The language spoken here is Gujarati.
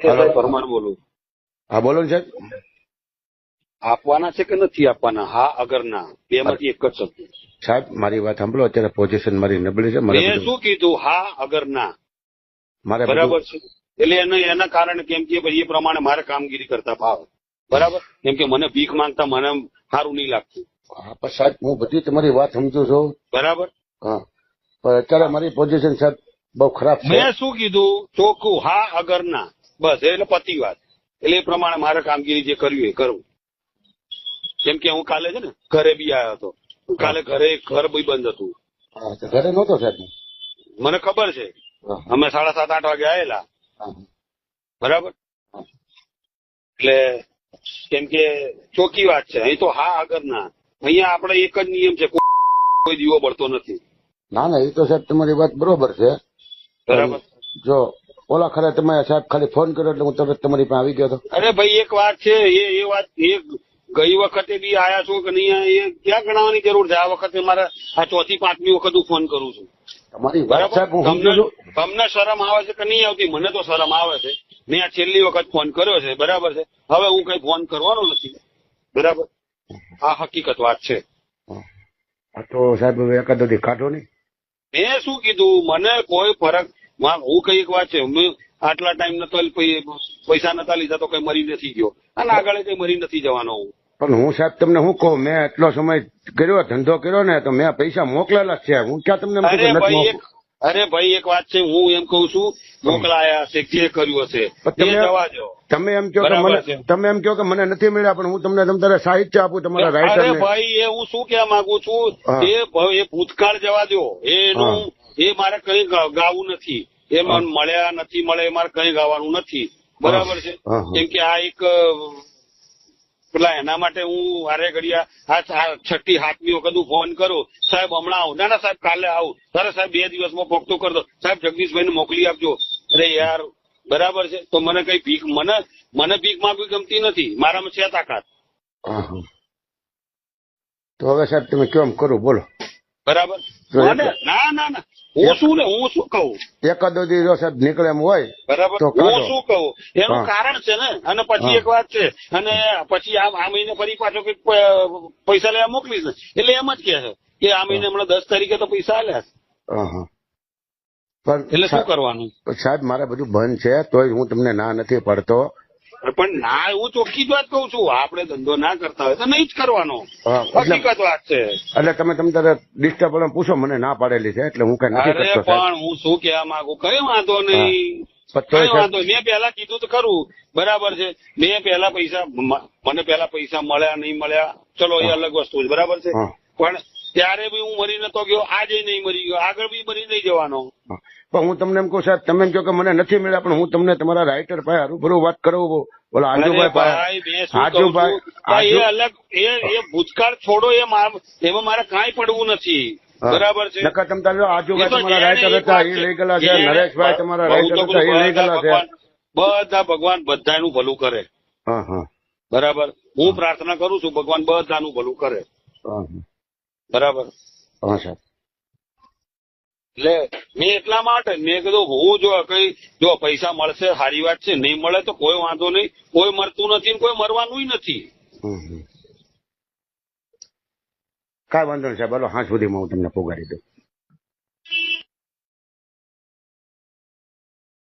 હેલો પરમાર બોલું. હા બોલો ને સાહેબ. આપવાના છે કે નથી આપવાના? હા અગરના બે માંથી એક જ શબ્દ. સાહેબ મારી વાત સાંભળો, અત્યારે પોઝિશન મારી નબળી છે. મેં શું કીધું? હા અગરના. મારે બરાબર છે. એટલે એના કારણે કેમ કે ભાઈ એ પ્રમાણે મારે કામગીરી કરતા ભાવે. બરાબર. કેમ કે મને ભીખ માંગતા મને સારું નહીં લાગતું. હા પણ સાહેબ હું બધી તમારી વાત સમજુ છું. બરાબર. હા પણ અત્યારે મારી પોઝિશન સાહેબ બહુ ખરાબ છે. મેં શું કીધું? ચોખ્ખું હા અગરના. બસ એટલે પતી વાત. એટલે એ પ્રમાણે મારે કામગીરી જે કરવી એ કરવું. કેમ કે હું કાલે છે ને ઘરે બી આવ્યો હતો. કાલે ઘર બી બંધ હતું. ઘરે નહોતો સાહેબ. મને ખબર છે. અમે 7:30-8 વાગે આવેલા. બરાબર. એટલે કેમ કે ચોખ્ખી વાત છે. અહીં તો હા અગરના. અહીંયા આપણે એક જ નિયમ છે, કોઈ દીવો બળતો નથી. ના ના એ તો સાહેબ તમારી વાત બરોબર છે. બરાબર. જો ઓલા ખરે તમે સાહેબ ખાલી ફોન કર્યો એટલે હું તરત તમારી પાસે આવી ગયો હતો. અરે ભાઈ એક વાત છે, એ વાત ગઈ વખતે બી આયા છો કે નહીં, એ ક્યાં ગણાવવાની જરૂર છે? આ વખતે મારે આ 4થી 5મી વખત હું ફોન કરું છું. તમારી વાત સાહેબ હું સમજુ છું. તમને શરમ આવે છે કે નહીં આવતી? મને તો શરમ આવે છે. મેં આ છેલ્લી વખત ફોન કર્યો છે. બરાબર છે. હવે હું કઈ ફોન કરવાનો નથી. બરાબર. આ હકીકત વાત છે. તો સાહેબ હવે એકાદો દી કાઢો નહીં. મેં શું કીધું? મને કોઈ ફરક. હું કઈ એક વાત છે, મેં આટલા ટાઈમ પૈસા નતા લીધા તો કઈ મરી નથી ગયો, અને આગળ કઈ મરી નથી જવાનો હું. પણ હું સાહેબ તમને શું કહું, મેં એટલો સમય કર્યો, ધંધો કર્યો ને, તો મેં પૈસા મોકલેલા છે. હું ક્યાં તમને અરે ભાઈ એક વાત છે, હું એમ કઉ છું, મોકલાયા છે, જે કર્યું હશે જવા દો. તમે એમ કહો કે મને નથી મળ્યા, પણ હું તમને તમારે સાહિત્ય આપું તમારા રાઇટર. અરે ભાઈ એ હું શું કહેવા માંગુ છું, એ ભૂતકાળ જવા દો. એ મારે કઈ ગાવું નથી. એ મને મળ્યા નથી મળે એ મારે કઈ ગાવાનું નથી. બરાબર છે. કેમ કે આ એક પેલા એના માટે હું વારે ઘડિયા આ 6ઠી 7મી વખત હું ફોન કરું, સાહેબ હમણાં આવું. ના સાહેબ કાલે આવું. અરે સાહેબ 2 દિવસમાં પોખતું કરી દો. સાહેબ જગદીશભાઈને મોકલી આપજો. અરે યાર બરાબર છે. તો મને કઈ ભીખ મને ભીખ માંગવી ગમતી નથી. મારામાં છે તાકાત. તો હવે સાહેબ તમે કેમ કરો બોલો. બરાબર. ના હું શું કહું? એકાદો દી જો સાહેબ નીકળે એમ હોય બરાબર. હું શું કહું? એનું કારણ છે ને. અને પછી એક વાત છે, અને પછી આ મહિને ફરી પાછો કઈક પૈસા લેવા મોકલીશ ને, એટલે એમ જ કે છે કે આ મહિને હમણાં 10 તારીખે તો પૈસા આલ્યા. એટલે શું કરવાનું? સાહેબ મારે બધું બંધ છે, તોય હું તમને ના નથી પડતો. પણ ના, હું ચોખ્ખી જ વાત કઉ છું. આપણે ધંધો ના કરતા હોય તો નહીં જ કરવાનો. હકીકત વાત છે. એટલે તમે તારે ડિસ્ટર્બ પૂછો, મને ના પાડેલી છે એટલે હું કઈ નથી કરતો. પણ હું શું કહેવા માંગુ, કઈ વાંધો નહીં. કઈ વાંધો. મેં પેલા કીધું તો ખરું. બરાબર છે. મેં પેલા મને પેલા પૈસા મળ્યા નહીં મળ્યા, ચલો એ અલગ વસ્તુ છે. બરાબર છે. પણ ત્યારે બી હું મરી નતો ગયો, આજે નહીં મરી ગયો, આગળ બી મરી નહીં જવાનો. પણ હું તમને એમ કહું સાહેબ, તમે એમ કહો કે મને નથી મળ્યા, પણ હું તમને તમારા રાઇટર પાસે રૂબરૂ વાત કરાવું. બોલો આજુભાઈ અલગ એ ભૂતકાળ છોડો. એમાં મારે કાંઈ પડવું નથી. બરાબર છે. આજુભાઈ તમારા રાઇટર હતા, એ લઈ ગયેલા છે. નરેશભાઈ તમારા રાઇટર હતા, એ લઈ ગયેલા છે. બધા ભગવાન બધાનું ભલું કરે. બરાબર. હું પ્રાર્થના કરું છું, ભગવાન બધાનું ભલું કરે. બરાબર. એટલે મેં એટલા માટે મેં કીધું, હું જો પૈસા મળશે સારી વાત છે, નહીં મળે તો કોઈ વાંધો નહીં. કોઈ મરતું નથી, કોઈ મરવાનું નથી. કાંઈ વાંધો નહીં સાહેબ. હાલ સુધીમાં હું તમને પોગાડી દઉં.